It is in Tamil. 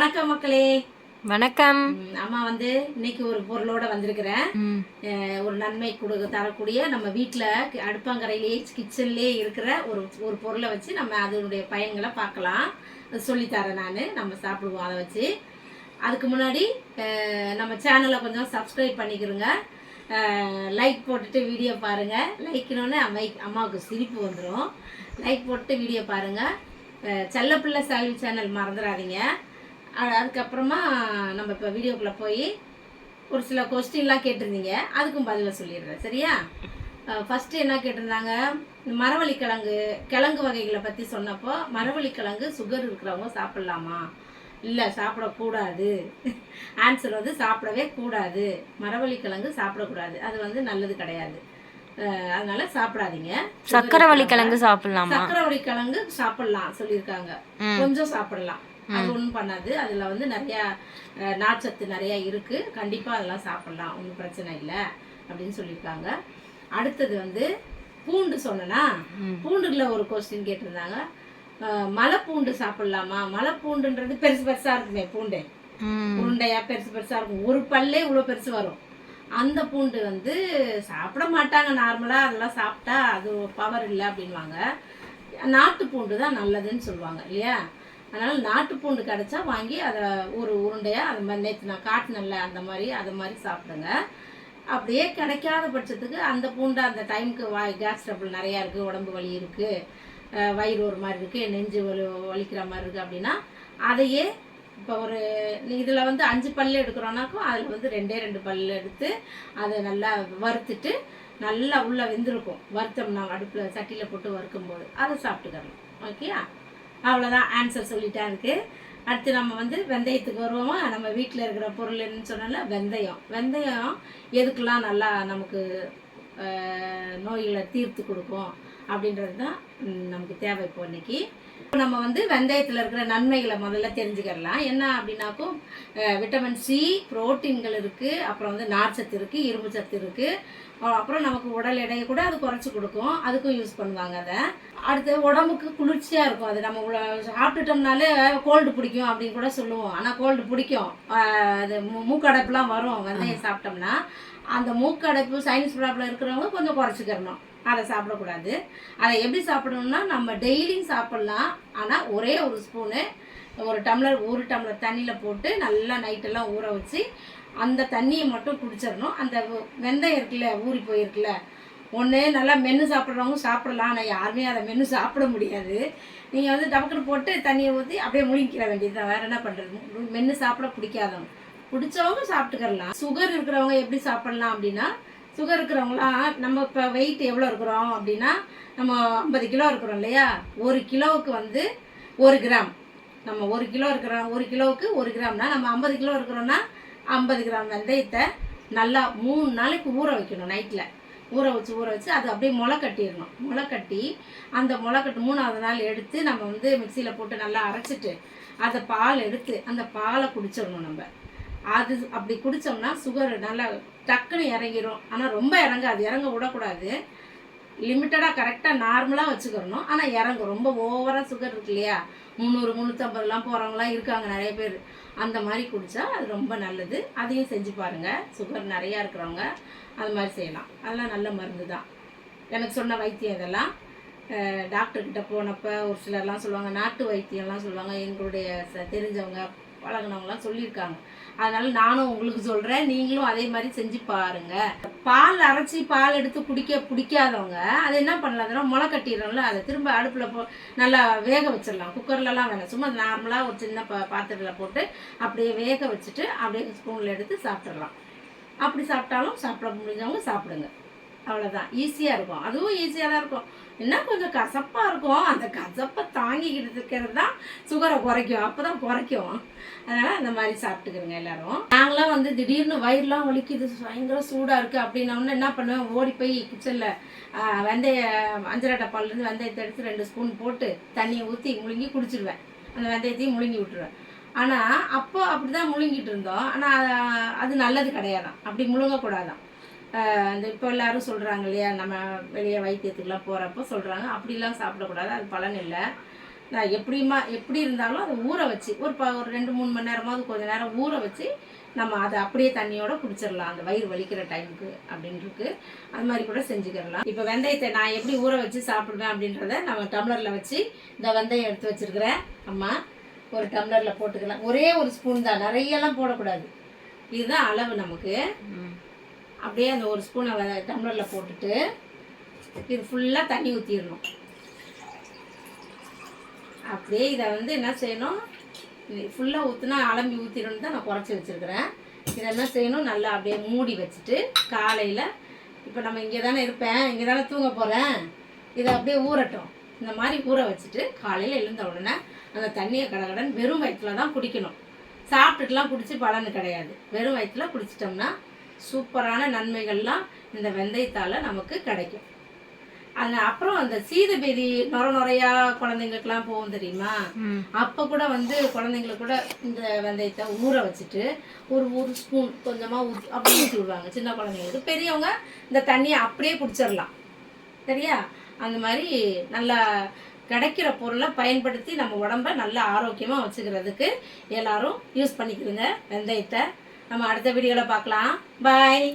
வணக்கம் மக்களே. வணக்கம். அம்மா வந்து இன்னைக்கு ஒரு பொருளோட வந்திருக்கிறேன். ஒரு நன்மை தரக்கூடிய நம்ம வீட்டில் அடுப்பாங்கரையிலேயே கிச்சன்லேயே இருக்கிற ஒரு பொருளை வச்சு நம்ம அதனுடைய பயன்களை பார்க்கலாம். சொல்லித்தரேன் நான். நம்ம சாப்பிடுவோம் அதை வச்சு. அதுக்கு முன்னாடி நம்ம சேனலை கொஞ்சம் சப்ஸ்கிரைப் பண்ணிக்கிறோங்க. லைக் போட்டுட்டு வீடியோ பாருங்கள். லைக்னோடனே அம்மாவுக்கு சிரிப்பு வந்துடும். லைக் போட்டு வீடியோ பாருங்கள். செல்லப்பிள்ளை சால்வி சேனல் மறந்துடாதீங்க. அதுக்கப்புறமா நம்ம இப்போ வீடியோக்குள்ளே போய் ஒரு சில கொஸ்டின்லாம் கேட்டிருந்தீங்க, அதுக்கும் பதிலை சொல்லிடுறேன். சரியா? ஃபஸ்ட்டு என்ன கேட்டிருந்தாங்க, கிழங்கு வகைகளை பற்றி சொன்னப்போ மரவள்ளிக்கிழங்கு சுகர் இருக்கிறவங்க சாப்பிட்லாமா? இல்லை, சாப்பிடக்கூடாது. ஆன்சர் வந்து சாப்பிடவே கூடாது. மரவள்ளிக்கிழங்கு சாப்பிடக்கூடாது, அது வந்து நல்லது கிடையாது. அதனால சாப்பிடாதீங்க. சக்கரவள்ளிக்கிழங்கு சாப்பிடலாமா? சக்கரவள்ளிக்கிழங்கு சாப்பிடலாம் சொல்லியிருக்காங்க. கொஞ்சம் சாப்பிடலாம், அது ஒன்றும் பண்ணாது. அதில் வந்து நிறையா நார்ச்சத்து நிறையா இருக்குது. கண்டிப்பாக அதெல்லாம் சாப்பிட்லாம், ஒன்றும் பிரச்சனை இல்லை அப்படின்னு சொல்லியிருக்காங்க. அடுத்தது வந்து பூண்டு சொன்னா, பூண்டுல ஒரு கொஸ்டின் கேட்டிருந்தாங்க. மலைப்பூண்டு சாப்பிட்லாமா? மலைப்பூண்டுன்றது பெருசு பெருசாக இருக்குமே, பூண்டு உருண்டையா பெருசு பெருசாக இருக்கும். ஒரு பல்லே இவ்வளோ பெருசு வரும். அந்த பூண்டு வந்து சாப்பிட மாட்டாங்க நார்மலாக. அதெல்லாம் சாப்பிட்டா அது பவர் இல்லை அப்படின்வாங்க. நாட்டு பூண்டு தான் நல்லதுன்னு சொல்லுவாங்க இல்லையா? அதனால் நாட்டு பூண்டு கிடச்சா வாங்கி அதை ஒரு உருண்டையாக அது மாதிரி நேற்று நான் காட்டினல அந்த மாதிரி அதை மாதிரி சாப்பிடுங்க. அப்படியே கிடைக்காத பட்சத்துக்கு அந்த பூண்டை அந்த டைமுக்கு கேஸ் ட்ரபிள் நிறையா இருக்குது, உடம்பு வலி இருக்குது, வயிறு ஒரு மாதிரி இருக்குது, நெஞ்சு வலிக்கிற மாதிரி இருக்குது அப்படின்னா அதையே இப்போ ஒரு இதில் வந்து 5 பல் எடுக்கிறோன்னாக்கும் அதில் வந்து 2 பல் எடுத்து அதை நல்லா வறுத்துட்டு நல்லா உள்ளே வெந்திருக்கும். வறுத்தோம்னா அடுப்பில் சட்டியில் போட்டு வறுக்கும்போது அதை சாப்பிட்டுக்கணும். ஓகேயா? அவ்வளோதான், ஆன்சர் சொல்லிட்டா இருக்குது. அடுத்து நம்ம வந்து வெந்தயத்துக்கு வருவோமா. நம்ம வீட்டில் இருக்கிற பொருள் என்னன்னு சொன்னால வெந்தயம் எதுக்கெல்லாம் நல்லா நமக்கு நோய்களை தீர்த்து கொடுக்கும் அப்படின்றது தான் நமக்கு தேவை. இப்போ இன்னைக்கு நம்ம வந்து வெந்தயத்தில் இருக்கிற நன்மைகளை முதல்ல தெரிஞ்சுக்கலாம். என்ன அப்படின்னாக்கும் விட்டமின் சி, புரோட்டீன்கள் இருக்குது, அப்புறம் வந்து நார்ச்சத்து இருக்குது, இரும்பு சத்து இருக்குது, அப்புறம் நமக்கு உடல் எடையை கூட அது குறைச்சி கொடுக்கும். அதுக்கும் யூஸ் பண்ணுவாங்க அதை. அடுத்து உடம்புக்கு குளிர்ச்சியாக இருக்கும். அது நம்ம சாப்பிட்டுட்டோம்னாலே கோல்டு பிடிக்கும் அப்படின்னு கூட சொல்லுவோம். ஆனால் கோல்டு பிடிக்கும், அது மூக்கடைப்புலாம் வரும் வெந்தயம் சாப்பிட்டோம்னா. அந்த மூக்கடைப்பு சைனஸ் ப்ராப்ளம் இருக்கிறவங்க கொஞ்சம் குறைச்சிக்கிறணும், அதை சாப்பிடக்கூடாது. அதை எப்படி சாப்பிடணும்னா நம்ம டெய்லியும் சாப்பிட்லாம். ஆனால் ஒரே ஒரு ஸ்பூனு ஒரு டம்ளர் தண்ணியில் போட்டு நல்லா நைட்டெல்லாம் ஊற வச்சு அந்த தண்ணியை மட்டும் குடிச்சிடணும். அந்த வெந்தயம் இருக்குல்ல, ஊறி போயிருக்குல்ல, ஒன்று நல்லா மென்று சாப்பிட்றவங்க சாப்பிடலாம். ஆனால் யாருமே அதை மென்று சாப்பிட முடியாது. நீங்கள் வந்து டபக்குன்னு போட்டு தண்ணியை ஊற்றி அப்படியே முழுங்கிக்கிற வேண்டியது தான். வேறு என்ன பண்ணுறது? மென்று சாப்பிட பிடிக்காதவங்க, பிடிச்சவங்க சாப்பிட்டுக்கிறலாம். சுகர் இருக்கிறவங்க எப்படி சாப்பிட்லாம் அப்படின்னா, சுகர் இருக்கிறவங்களாம் நம்ம இப்போ வெயிட் எவ்வளோ இருக்கிறோம் அப்படின்னா, நம்ம 50 கிலோ இருக்கிறோம் இல்லையா? 1 கிலோவுக்கு வந்து 1 கிராம். நம்ம 1 கிலோ இருக்கிறோம், 1 கிலோவுக்கு 1 கிராம்னா நம்ம 50 கிலோ இருக்கிறோன்னா 50 கிராம் வெந்தயத்தை நல்லா 3 நாளைக்கு ஊற வைக்கணும். நைட்டில் ஊற வச்சு அது அப்படியே முளை கட்டிடணும். முளை கட்டி அந்த 3ஆவது நாள் எடுத்து நம்ம வந்து மிக்சியில் போட்டு நல்லா அரைச்சிட்டு அதை பால் எடுத்து அந்த பாலை குடிச்சிடணும் நம்ம. அது அப்படி குடித்தோம்னா சுகர் நல்லா டக்குன்னு இறங்கிடும். ஆனால் ரொம்ப இறங்க விடக்கூடாது. லிமிட்டடாக கரெக்டாக நார்மலாக வச்சுக்கிறணும். ஆனால் இறங்கும். ரொம்ப ஓவராக சுகர் இருக்கு இல்லையா? 300 350 போகிறவங்களாம் இருக்காங்க நிறைய பேர். அந்த மாதிரி குடித்தா அது ரொம்ப நல்லது. அதையும் செஞ்சு பாருங்கள். சுகர் நிறையா இருக்கிறவங்க அது மாதிரி செய்யலாம். அதெல்லாம் நல்ல மருந்து தான். எனக்கு சொன்ன வைத்தியம் இதெல்லாம். டாக்டர்கிட்ட போனப்போ ஒரு சிலர்லாம் சொல்லுவாங்க, நாட்டு வைத்தியம்லாம் சொல்லுவாங்க. எங்களுடைய தெரிஞ்சவங்க பழகினவங்களாம் சொல்லியிருக்காங்க. அதனால நானும் உங்களுக்கு சொல்கிறேன், நீங்களும் அதே மாதிரி செஞ்சு பாருங்கள். பால் அரைச்சி பால் எடுத்து குடிக்க பிடிக்காதவங்க அது என்ன பண்ணலாதுன்னா, முளை கட்டிடுறோம்ல, அதை திரும்ப அடுப்பில் நல்லா வேக வச்சிடலாம். குக்கர்லலாம் வேணாம், சும்மா நார்மலாக ஒரு சின்ன பாத்திரத்தில் போட்டு அப்படியே வேக வச்சுட்டு அப்படியே ஸ்பூனில் எடுத்து சாப்பிட்றலாம். அப்படி சாப்பிட்டாலும் சாப்பிட முடிஞ்சவங்க சாப்பிடுங்க. அவ்வளோதான், ஈஸியாக இருக்கும். அதுவும் ஈஸியாக தான் இருக்கும். என்ன கொஞ்சம் கசப்பாக இருக்கும். அந்த கசப்பை தாங்கிக்கிட்டு இருக்கிறது தான் சுகரை குறைக்கும். அப்போ தான் குறைக்கும். அதனால் அந்த மாதிரி சாப்பிட்டுக்கிறோங்க எல்லோரும். நாங்களாம் வந்து திடீர்னு வயிறுலாம் வலிக்குது, பயங்கர சூடாக இருக்குது அப்படின்னோடனே என்ன பண்ணுவேன், ஓடி போய் கிச்சனில் அஞ்சரை டப்பாலேருந்து வெந்தயத்தை எடுத்து 2 ஸ்பூன் போட்டு தண்ணியை ஊற்றி முழுங்கி குடிச்சிடுவேன். அந்த வெந்தயத்தையும் முழுங்கி விட்டுருவேன். ஆனால் அப்போ அப்படி தான் முழுங்கிட்டு இருந்தோம். ஆனால் அது நல்லது கிடையாதான், அப்படி முழுங்கக்கூடாதான். அந்த இப்போ எல்லோரும் சொல்கிறாங்க இல்லையா, நம்ம வெளியே வைத்தியத்துக்குலாம் போகிறப்போ சொல்கிறாங்க அப்படிலாம் சாப்பிடக்கூடாது, அது பலன் இல்லை. நான் எப்படி இருந்தாலும் அதை ஊற வச்சு ஒரு 2-3 மணி நேரமாவது கொஞ்சம் நேரம் ஊற வச்சு நம்ம அதை அப்படியே தண்ணியோட குடிச்சிடலாம் அந்த வயிறு வலிக்கிற டைமுக்கு அப்படின்னு இருக்கு. அது மாதிரி கூட செஞ்சுக்கிடலாம். இப்போ வெந்தயத்தை நான் எப்படி ஊற வச்சு சாப்பிடுவேன் அப்படின்றத நம்ம டம்ளரில் வச்சு இந்த வெந்தயம் எடுத்து வச்சிருக்கிறேன். அம்மா ஒரு டம்ளரில் போட்டுக்கலாம். ஒரே ஒரு ஸ்பூன் தான், நிறையெல்லாம் போடக்கூடாது. இதுதான் அளவு நமக்கு. அப்படியே அந்த ஒரு ஸ்பூனை டம்ளரில் போட்டுட்டு இது ஃபுல்லாக தண்ணி ஊற்றிடணும். அப்படியே இதை என்ன செய்யணும், ஃபுல்லாக ஊற்றினா அலம்பி ஊற்றிடணும் தான் நான் குறைச்சி வச்சுருக்கிறேன். இதை என்ன செய்யணும், நல்லா அப்படியே மூடி வச்சுட்டு காலையில் இப்போ நம்ம இங்கே தானே இருப்பேன், இங்கே தானே தூங்க போகிறேன், இதை அப்படியே ஊறட்டும். இந்த மாதிரி ஊற வச்சுட்டு காலையில் எழுந்த உடனே அந்த தண்ணியை கடகடன் வெறும் வயிற்றில் தான் குடிக்கணும். சாப்பிட்டுட்டுலாம் குடிச்சு பலனு கிடையாது. வெறும் வயிற்றில் குடிச்சிட்டோம்னா சூப்பரான நன்மைகள்லாம் இந்த வெந்தயத்தால் நமக்கு கிடைக்கும். அது அப்புறம் அந்த சீதபேதி நுரையா குழந்தைங்களுக்குலாம் போகும் தெரியுமா, அப்போ கூட குழந்தைங்களுக்கு கூட இந்த வெந்தயத்தை ஊற வச்சுட்டு ஒரு ஸ்பூன் கொஞ்சமாக அப்படியே ஊற்றி விடுவாங்க சின்ன குழந்தைங்களுக்கு. பெரியவங்க இந்த தண்ணியை அப்படியே குடிச்சிடலாம். சரியா? அந்த மாதிரி நல்லா கிடைக்கிற பொருளை பயன்படுத்தி நம்ம உடம்ப நல்லா ஆரோக்கியமாக வச்சுக்கிறதுக்கு எல்லாரும் யூஸ் பண்ணிக்கிறதுங்க வெந்தயத்தை. நம்ம அடுத்த வீடியோவில் பார்க்கலாம். பாய்.